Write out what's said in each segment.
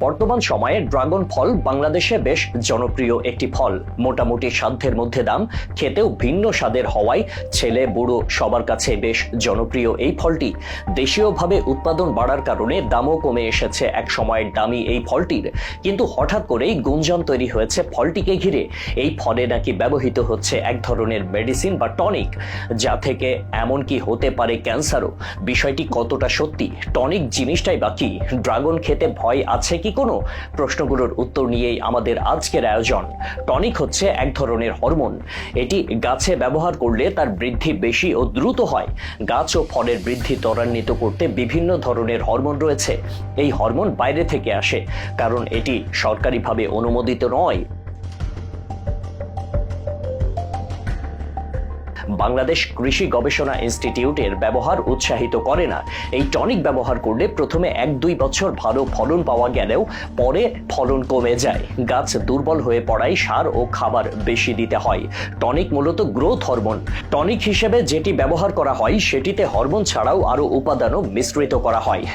বর্তমান সময়ে ড্রাগন ফল বাংলাদেশে বেশ জনপ্রিয় একটি ফল। মোটামুটি সাধ্যের মধ্যে দাম, খেতেও ভিন্ন স্বাদের হওয়ায় ছেলে বুড়ো সবার কাছে বেশ জনপ্রিয় এই ফলটি। দেশীয়ভাবে উৎপাদন বাড়ার কারণে দামও কমে এসেছে এক সময়ের দামি এই ফলটির। কিন্তু হঠাৎ করেই গুঞ্জন তৈরি হয়েছে ফলটিকে ঘিরে। এই ফলে নাকি ব্যবহৃত হচ্ছে এক ধরনের মেডিসিন বা টনিক, যা থেকে এমনকি হতে পারে ক্যান্সারও। বিষয়টি কতটা সত্যি? টনিক জিনিসটাই বা কি? ড্রাগন খেতে ভয় আছে কি কোনো? প্রশ্নগুলোর উত্তর নিয়েই আমাদের আজকের আয়োজন। টনিক হচ্ছে এক ধরনের হরমোন। এটি গাছে ব্যবহার করলে তার বৃদ্ধি বেশি ও দ্রুত হয়। গাছ ও ফলের বৃদ্ধি ত্বরান্বিত করতে বিভিন্ন ধরনের হরমোন রয়েছে। এই হরমোন বাইরে থেকে আসে, কারণ এটি সরকারিভাবে অনুমোদিত নয়। বাংলাদেশ কৃষি গবেষণা ইনস্টিটিউটের ব্যবহার উৎসাহিত করে না। এই টনিক ব্যবহার করলে প্রথমে 1-2 বছর ভালো ফলন পাওয়া গেলেও পরে ফলন কমে যায়। গাছ দুর্বল হয়ে পড়ায় সার ও খাবার বেশি দিতে হয়। টনিক মূলত গ্রোথ হরমোন। টনিক হিসেবে যেটি ব্যবহার করা হয় সেটিতে হরমোন ছাড়াও আরও উপাদানও মিশ্রিত করা হয়।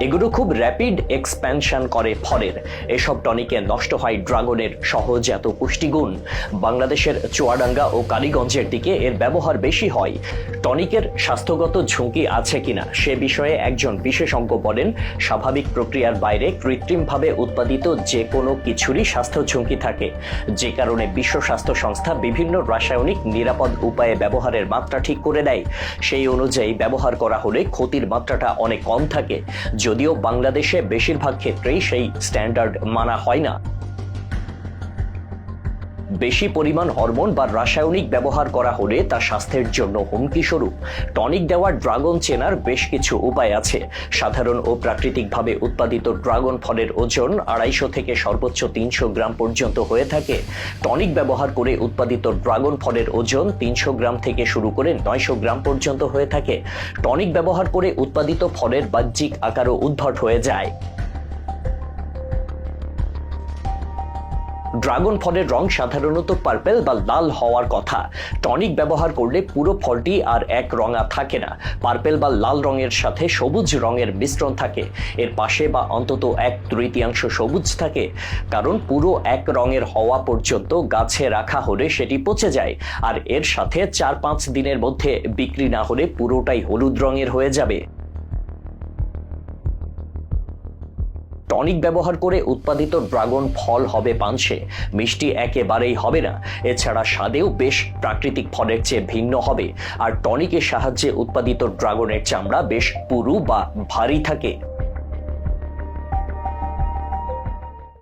এগুলো খুব র্যাপিড এক্সপ্যানশন করে ফলের। এসব টনিকে নষ্ট হয় ড্রাগনের সহজাত পুষ্টিগুণ। বাংলাদেশের চুয়াডাঙ্গা ও কালীগঞ্জের দিকে এর ব্যবহার বেশি হয়। টনিকের স্বাস্থ্যগত ঝুঁকি আছে কিনা সে বিষয়ে একজন বিশেষজ্ঞ বলেন, স্বাভাবিক প্রক্রিয়ার বাইরে কৃত্রিমভাবে উৎপাদিত যে কোনো কিছুরই স্বাস্থ্য ঝুঁকি থাকে, যে কারণে বিশ্ব স্বাস্থ্য সংস্থা বিভিন্ন রাসায়নিক নিরাপদ উপায়ে ব্যবহারের মাত্রা ঠিক করে দেয়। সেই অনুযায়ী ব্যবহার করা হলে ক্ষতির মাত্রাটা অনেক কম থাকে, যদিও বাংলাদেশে বেশিরভাগ ক্ষেত্রেই সেই স্ট্যান্ডার্ড মানা হয় না। বেশি পরিমাণ হরমোন বা রাসায়নিক ব্যবহার করা হলে তা স্বাস্থ্যের জন্য হুমকি স্বরূপ। টনিক দেওয়া ড্রাগন চেনার বেশ কিছু উপায় আছে। সাধারণ ও প্রাকৃতিকভাবে উৎপাদিত ড্রাগন ফলের ওজন 250 থেকে সর্বোচ্চ 300 গ্রাম পর্যন্ত হয়ে থাকে। টনিক ব্যবহার করে উৎপাদিত ড্রাগন ফলের ওজন 300 গ্রাম থেকে শুরু করে 900 গ্রাম পর্যন্ত হয়ে থাকে। টনিক ব্যবহার করে উৎপাদিত ফলের বাহ্যিক আকারও উদ্ভট হয়ে যায়। ড্রাগন ফলের রং সাধারণত পার্পেল বা লাল হওয়ার কথা। টনিক ব্যবহার করলে পুরো ফলটি আর এক রঙা থাকে না। পার্পেল বা লাল রঙের সাথে সবুজ রঙের মিশ্রণ থাকে। এর পাশে বা অন্তত 1/3 সবুজ থাকে, কারণ পুরো এক রঙের হওয়া পর্যন্ত গাছে রাখা হলে সেটি পচে যায়, আর এর সাথে 4-5 দিনের মধ্যে বিক্রি না হলে পুরোটাই হলুদ রঙের হয়ে যাবে। টনিক ব্যবহার করে উৎপাদিত ড্রাগন ফল হবে পানসে, মিষ্টি একেবারেই হবে না। এছাড়া স্বাদেও বেশ প্রাকৃতিক ফলের চেয়ে ভিন্ন হবে। আর টনিকের সাহায্যে উৎপাদিত ড্রাগনের চামড়া বেশ পুরু বা ভারী থাকে।